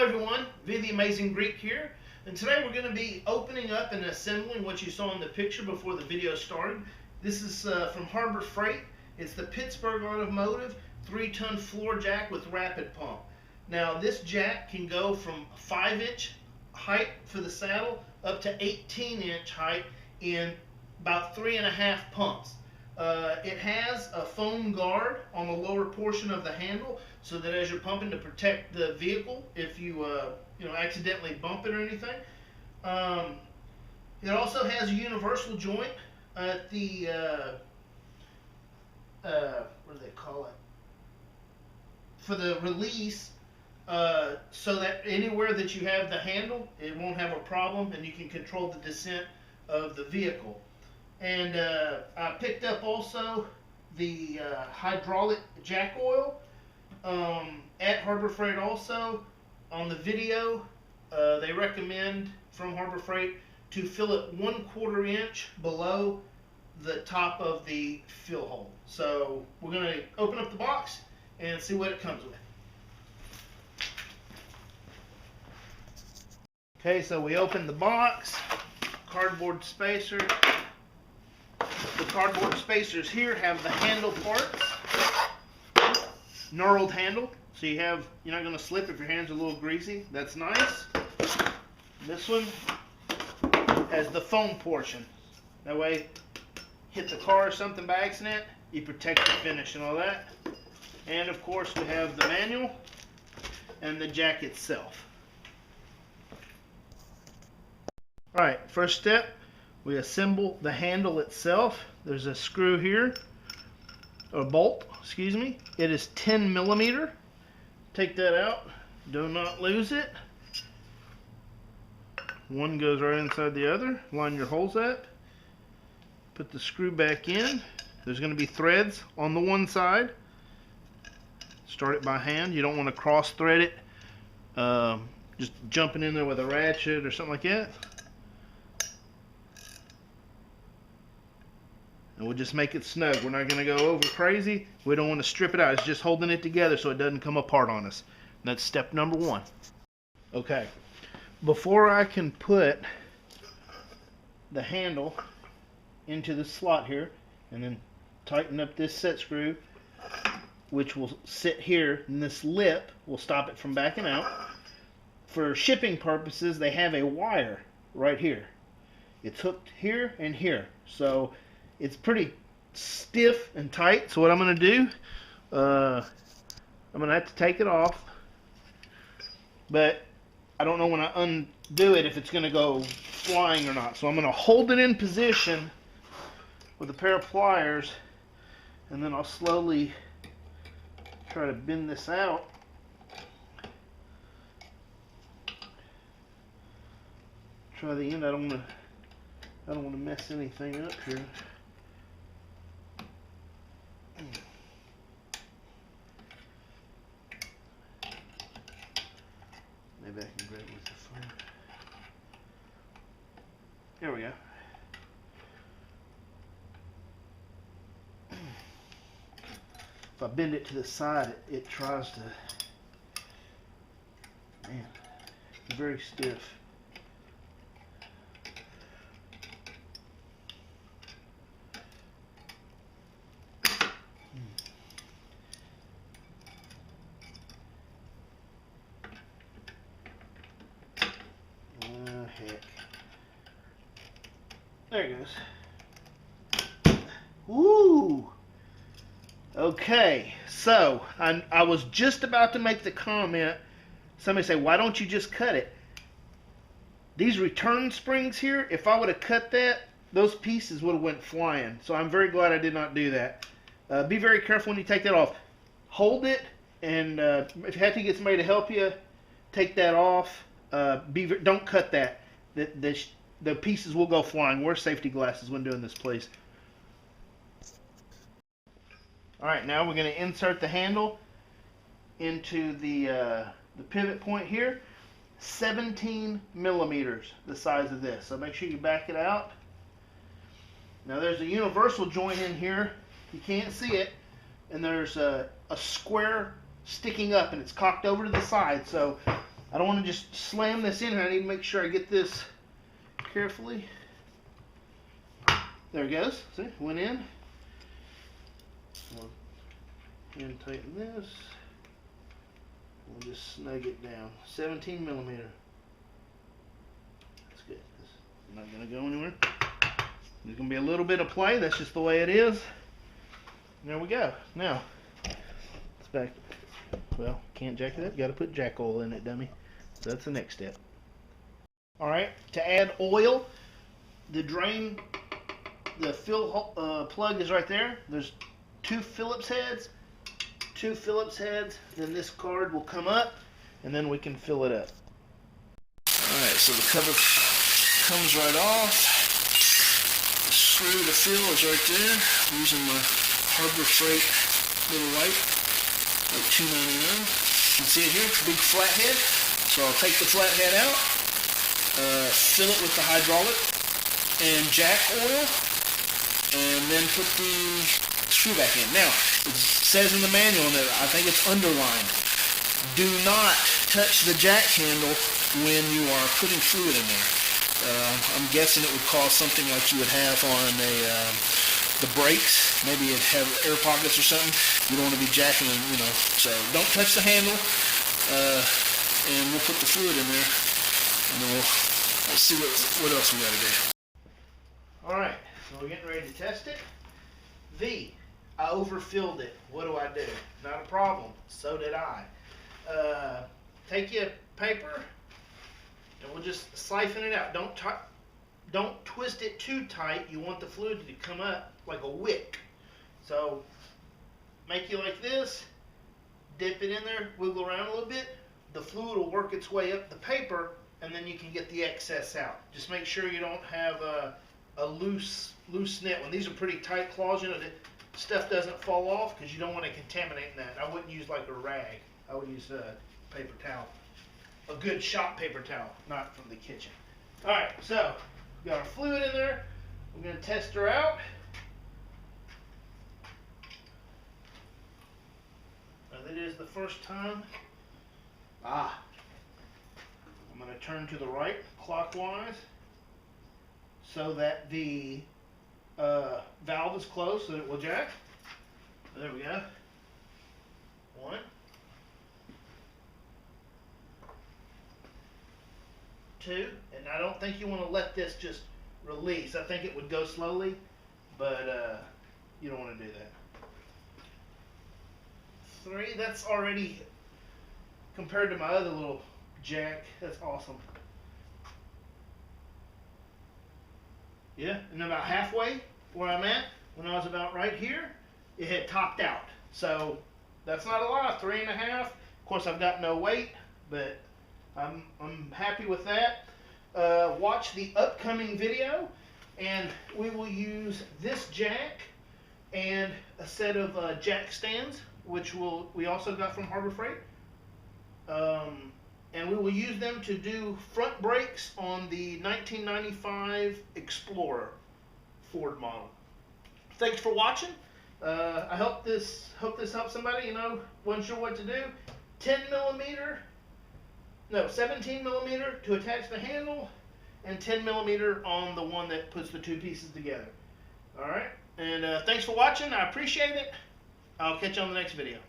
everyone, V the Amazing Greek here, and today we're going to be opening up and assembling what you saw in the picture before the video started. This is from Harbor Freight. It's the Pittsburgh Automotive 3-ton floor jack with rapid pump. Now this jack can go from 5-inch height for the saddle up to 18-inch height in about 3.5 pumps. It has a foam guard on the lower portion of the handle so that as you're pumping to protect the vehicle if you accidentally bump it or anything. It also has a universal joint at the what do they call it? For the release, so that anywhere that you have the handle, it won't have a problem and you can control the descent of the vehicle. And I picked up also the hydraulic jack oil at Harbor Freight also. On the video, they recommend from Harbor Freight to fill it 1/4 inch below the top of the fill hole. So we're going to open up the box and see what it comes with. Okay, so we open the box, cardboard spacer. The cardboard spacers here have the handle parts, knurled handle, so you're not going to slip if your hands are a little greasy. That's nice. This one has the foam portion. That way, hit the car or something by accident, you protect the finish and all that. And of course, we have the manual and the jack itself. All right, first step. We assemble the handle itself. There's a screw here, or bolt, excuse me. It is 10 millimeter. Take that out. Do not lose it. One goes right inside the other. Line your holes up. Put the screw back in. There's going to be threads on the one side. Start it by hand. You don't want to cross thread it. Just jumping in there with a ratchet or something like that. And we'll just make it snug. We're not going to go over crazy. We don't want to strip it out. It's just holding it together so it doesn't come apart on us. And that's step number 1. Okay. Before I can put the handle into the slot here and then tighten up this set screw, which will sit here, and this lip will stop it from backing out. For shipping purposes, they have a wire right here. It's hooked here and here. So it's pretty stiff and tight, so what I'm going to do, I'm going to have to take it off, but I don't know when I undo it if it's going to go flying or not. So I'm going to hold it in position with a pair of pliers, and then I'll slowly try to bend this out. Try the end. I don't want to mess anything up here. Maybe I can grab it with the phone. There we go. If I bend it to the side, it tries to, man, it's very stiff. Heck. There it goes. Woo! Okay, so I was just about to make the comment. Somebody say, why don't you just cut it? These return springs here, if I would have cut that, those pieces would have went flying. So I'm very glad I did not do that. Be very careful when you take that off. Hold it, and if you have to get somebody to help you, take that off. Don't cut that. The pieces will go flying. Wear safety glasses when doing this, please. Alright, now we're going to insert the handle into the pivot point here. 17 millimeters, the size of this. So make sure you back it out. Now there's a universal joint in here. You can't see it. And there's a square sticking up, and it's cocked over to the side. So I don't want to just slam this in here. I need to make sure I get this carefully. There it goes. See, went in. And tighten this. We'll just snug it down. 17 millimeter. That's good. It's not going to go anywhere. There's going to be a little bit of play. That's just the way it is. There we go. Now, it's back. Well, can't jack it up. Got to put jack oil in it, dummy. So that's the next step. All right. To add oil, the drain, the fill plug is right there. There's 2 Phillips heads. 2 Phillips heads. Then this card will come up, and then we can fill it up. All right. So the cover comes right off. The screw to fill is right there. I'm using my Harbor Freight little light, like $2.99. You can see it here, it's a big flathead. So I'll take the flathead out, fill it with the hydraulic and jack oil, and then put the screw back in. Now, it says in the manual that I think it's underlined. Do not touch the jack handle when you are putting fluid in there. I'm guessing it would cause something like you would have on the brakes. Maybe it'd have air pockets or something. You don't want to be jacking them, you know. So don't touch the handle, and we'll put the fluid in there, and then we'll see what else we got to do. All right, so we're getting ready to test it. I overfilled it. What do I do? Not a problem. So did I. Take your paper, and we'll just siphon it out. Don't twist it too tight. You want the fluid to come up like a wick. So make you like this, dip it in there, wiggle around a little bit. The fluid will work its way up the paper, and then you can get the excess out. Just make sure you don't have a loose knit one. These are pretty tight claws. You know, the stuff doesn't fall off because you don't want to contaminate that. I wouldn't use like a rag. I would use a paper towel. A good shop paper towel, not from the kitchen. All right, so we got our fluid in there. We're going to test her out. Now, that is the first time. I'm going to turn to the right clockwise so that the valve is closed so that it will jack. There we go. 1, 2, and I don't think you want to let this just release. I think it would go slowly, but you don't want to do that. 3, that's already, compared to my other little jack, that's awesome. Yeah, and about halfway where I'm at, when I was about right here, it had topped out. So that's not a lot, 3.5. Of course, I've got no weight, but I'm happy with that. Watch the upcoming video, and we will use this jack and a set of jack stands, which we also got from Harbor Freight. And we will use them to do front brakes on the 1995 Explorer Ford model. Thanks for watching. I hope this helps somebody. You know, wasn't sure what to do. 17 millimeter to attach the handle, and 10 millimeter on the one that puts the 2 pieces together. All right, and thanks for watching. I appreciate it. I'll catch you on the next video.